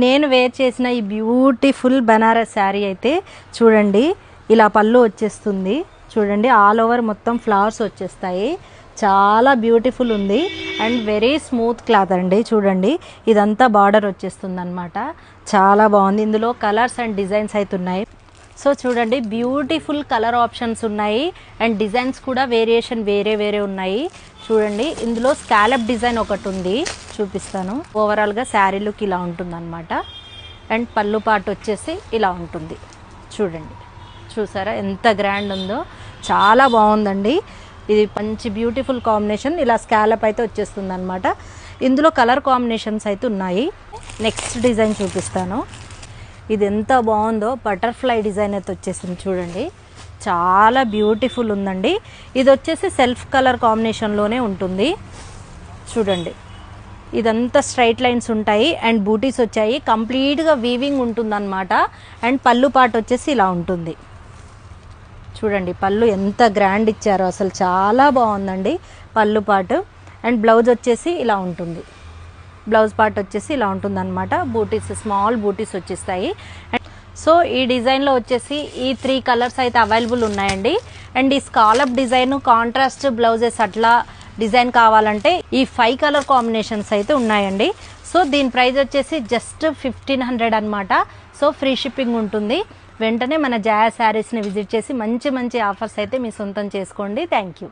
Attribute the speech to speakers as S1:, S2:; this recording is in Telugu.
S1: నేను వేర్ చేసిన ఈ బ్యూటిఫుల్ బనారస్ శారీ అయితే చూడండి, ఇలా పళ్ళు వచ్చేస్తుంది. చూడండి, ఆల్ ఓవర్ మొత్తం ఫ్లవర్స్ వచ్చేస్తాయి. చాలా బ్యూటిఫుల్ ఉంది అండ్ వెరీ స్మూత్ క్లాత్ అండి. చూడండి, ఇదంతా బార్డర్ వచ్చేస్తుంది అనమాట. చాలా బాగుంది. ఇందులో కలర్స్ అండ్ డిజైన్స్ అయితే ఉన్నాయి. సో చూడండి, బ్యూటిఫుల్ కలర్ ఆప్షన్స్ ఉన్నాయి అండ్ డిజైన్స్ కూడా వేరియేషన్ వేరే వేరే ఉన్నాయి. చూడండి, ఇందులో స్కాలప్ డిజైన్ ఒకటి ఉంది, చూపిస్తాను. ఓవరాల్గా శారీ లుక్ ఇలా ఉంటుంది అనమాట. అండ్ పళ్ళు పాటు వచ్చేసి ఇలా ఉంటుంది. చూడండి, చూసారా ఎంత గ్రాండ్ ఉందో, చాలా బాగుందండి. ఇది మంచి బ్యూటిఫుల్ కాంబినేషన్. ఇలా స్కాలప్ అయితే వచ్చేస్తుంది అనమాట. ఇందులో కలర్ కాంబినేషన్స్ అయితే ఉన్నాయి. నెక్స్ట్ డిజైన్ చూపిస్తాను. ఇది ఎంత బాగుందో, బటర్ఫ్లై డిజైన్ అయితే వచ్చేసింది. చూడండి, చాలా బ్యూటిఫుల్ ఉందండి. ఇది వచ్చేసి సెల్ఫ్ కలర్ కాంబినేషన్లోనే ఉంటుంది. చూడండి, ఇదంతా స్ట్రైట్ లైన్స్ ఉంటాయి అండ్ బూటీస్ వచ్చాయి. కంప్లీట్గా వీవింగ్ ఉంటుందన్నమాట. అండ్ పళ్ళు పాటు వచ్చేసి ఇలా ఉంటుంది. చూడండి, పళ్ళు ఎంత గ్రాండ్ ఇచ్చారో, అసలు చాలా బాగుందండి పళ్ళు పాటు. అండ్ బ్లౌజ్ వచ్చేసి ఇలా ఉంటుంది. బ్లౌజ్ పార్ట్ వచ్చేసి ఇలా ఉంటుంది అనమాట. బూటీస్, స్మాల్ బూటీస్ వచ్చేస్తాయి. సో ఈ డిజైన్లో వచ్చేసి ఈ 3 కలర్స్ అయితే అవైలబుల్ ఉన్నాయండి. అండ్ ఈ స్కాలప్ డిజైన్, కాంట్రాస్ట్ బ్లౌజెస్ అట్లా డిజైన్ కావాలంటే ఈ 5 కలర్ కాంబినేషన్స్ అయితే ఉన్నాయండి. సో దీని ప్రైస్ వచ్చేసి జస్ట్ 1500 అనమాట. సో ఫ్రీ షిప్పింగ్ ఉంటుంది. వెంటనే మన జాయా శారీస్ని విజిట్ చేసి మంచి మంచి ఆఫర్స్ అయితే మీ సొంతం చేసుకోండి. Thank you.